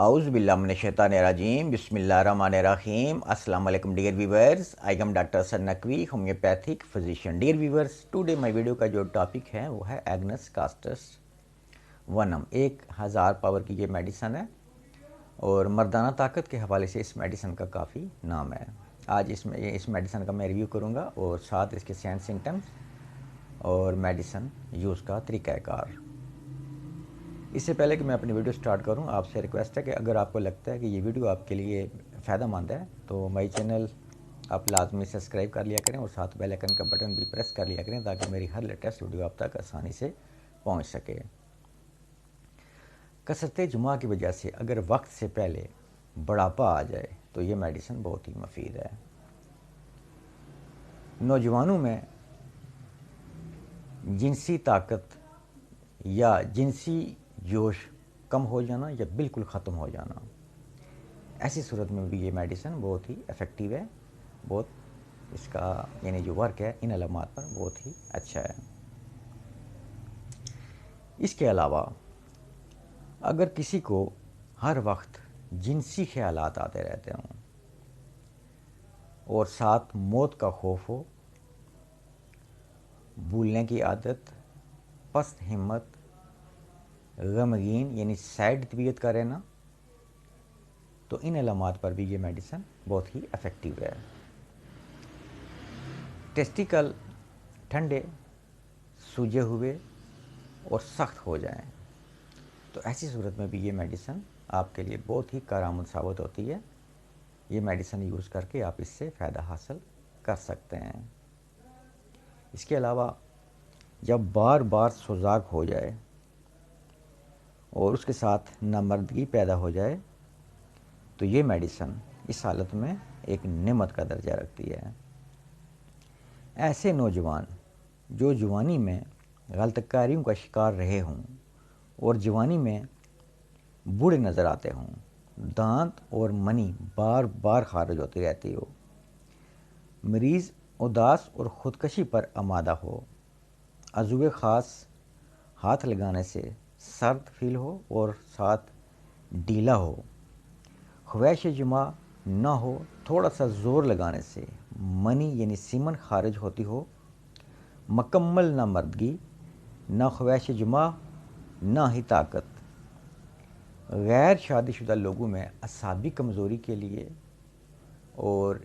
اعوذ باللہ من الشیطان الرجیم بسم اللہ الرحمن الرحیم السلام علیکم dear viewers. I am doctor Hasan Naqvi, homeopathic physician. Dear viewers, today my video کا جو ٹاپک ہے وہ ہے ایگنس کاسٹس ونم. 1000 پاور کی یہ میڈیسن ہے اور مردانہ طاقت کے حوالے سے اس میڈیسن کا کافی نام ہے. آج اس میڈیسن کا میں ریویو کروں گا اور ساتھ اس کے سائن سمٹمز اور میڈیسن یوز کا طریقہ کار. اس سے پہلے کہ میں اپنی ویڈیو سٹارٹ کروں, آپ سے ریکویسٹ ہے کہ اگر آپ کو لگتا ہے کہ یہ ویڈیو آپ کے لیے فائدہ مند ہے تو مائی چینل آپ لازمی سبسکرائب کر لیا کریں اور ساتھ بیل آئکن کا بٹن بھی پریس کر لیا کریں تاکہ میری ہر لیٹسٹ ویڈیو آپ تک آسانی سے پہنچ سکے. کثرت جمعہ کی وجہ سے اگر وقت سے پہلے بڑھاپا آ جائے تو یہ میڈیسن بہت ہی مفید ہے. نوجوانوں میں جنسی طاقت یا جنسی جوش کم ہو جانا یا بالکل ختم ہو جانا, ایسی صورت میں بھی یہ میڈیسن بہت ہی افیکٹیو ہے. بہت اس کا یعنی جو ورک ہے ان علامات پر بہت ہی اچھا ہے. اس کے علاوہ اگر کسی کو ہر وقت جنسی خیالات آتے رہتے ہوں اور ساتھ موت کا خوف ہو, بھولنے کی عادت, پست ہمت, غمگین یعنی سیڈ طبیعت کا رہنا, تو ان علامات پر بھی یہ میڈیسن بہت ہی افیکٹیو ہے. ٹیسٹیکل ٹھنڈے, سوجے ہوئے اور سخت ہو جائیں تو ایسی صورت میں بھی یہ میڈیسن آپ کے لیے بہت ہی کارآمد ثابت ہوتی ہے. یہ میڈیسن یوز کر کے آپ اس سے فائدہ حاصل کر سکتے ہیں. اس کے علاوہ جب بار بار سوزاک ہو جائے اور اس کے ساتھ نامردگی پیدا ہو جائے تو یہ میڈیسن اس حالت میں ایک نعمت کا درجہ رکھتی ہے. ایسے نوجوان جو جوانی میں غلط کاریوں کا شکار رہے ہوں اور جوانی میں بوڑھے نظر آتے ہوں, دانت اور منی بار بار خارج ہوتی رہتی ہو, مریض اداس اور خودکشی پر آمادہ ہو, عضو خاص ہاتھ لگانے سے سرد فیل ہو اور ساتھ ڈھیلا ہو, خواہش جماع نہ ہو, تھوڑا سا زور لگانے سے منی یعنی سیمن خارج ہوتی ہو, مکمل نہ مردگی, نہ خواہش جماع, نہ ہی طاقت, غیر شادی شدہ لوگوں میں اعصابی کمزوری کے لیے, اور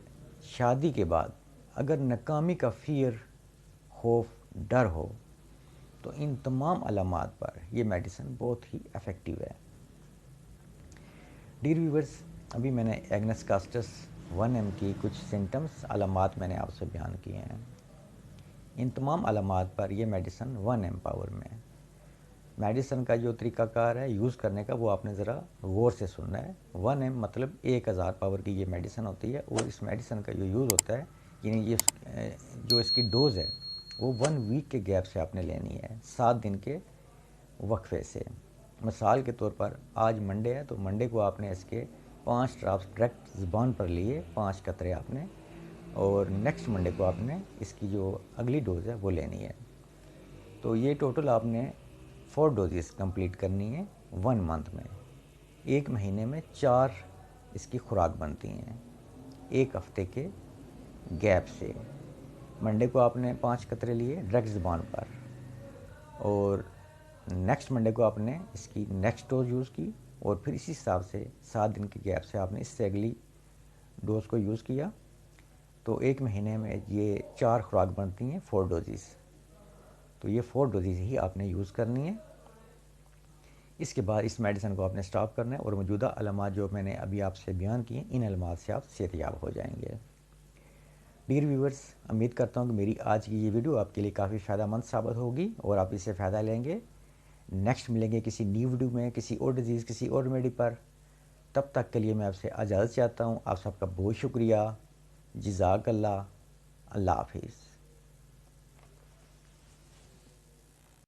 شادی کے بعد اگر ناکامی کا فیئر, خوف, ڈر ہو تو ان تمام علامات پر یہ میڈیسن بہت ہی افیکٹیو ہے. ڈیئر ویورز, ابھی میں نے ایگنس کاسٹس 1M کی کچھ سمٹمز علامات میں نے آپ سے بیان کیے ہیں. ان تمام علامات پر یہ میڈیسن 1M پاور میں. میڈیسن کا جو طریقہ کار ہے یوز کرنے کا وہ آپ نے ذرا غور سے سننا ہے. 1M مطلب 1000 پاور کی یہ میڈیسن ہوتی ہے اور اس میڈیسن کا جو یوز ہوتا ہے یعنی جو اس کی ڈوز ہے وہ 1 ویک کے گیپ سے آپ نے لینی ہے, 7 دن کے وقفے سے. مثال کے طور پر آج منڈے ہے تو منڈے کو آپ نے اس کے 5 ڈراپس ڈائریکٹ زبان پر لیے, 5 قطرے آپ نے, اور نیکسٹ منڈے کو آپ نے اس کی جو اگلی ڈوز ہے وہ لینی ہے. تو یہ ٹوٹل آپ نے 4 ڈوزز کمپلیٹ کرنی ہے 1 منتھ میں. 1 مہینے میں 4 اس کی خوراک بنتی ہیں 1 ہفتے کے گیپ سے. منڈے کو آپ نے 5 قطرے لیے ڈائریکٹ زبان پر, اور نیکسٹ منڈے کو آپ نے اس کی نیکسٹ ڈوز یوز کی, اور پھر اسی حساب سے 7 دن کے گیپ سے آپ نے اس سے اگلی ڈوز کو یوز کیا. تو 1 مہینے میں یہ 4 خوراک بنتی ہیں 4 ڈوزز. تو یہ 4 ڈوزز ہی آپ نے یوز کرنی ہے. اس کے بعد اس میڈیسن کو آپ نے سٹاپ کرنا ہے اور موجودہ علامات جو میں نے ابھی آپ سے بیان کیے ان علامات سے آپ صحت یاب ہو جائیں گے. ڈیئر ویورز, امید کرتا ہوں کہ میری آج کی یہ ویڈیو آپ کے لیے کافی فائدہ مند ثابت ہوگی اور آپ اس سے فائدہ لیں گے. نیکسٹ ملیں گے کسی نیو ویڈیو میں, کسی اور ڈیزیز, کسی اور ریمیڈی پر. تب تک کے لیے میں آپ سے اجازت چاہتا ہوں. آپ سب کا بہت شکریہ. جزاک اللہ. اللہ حافظ.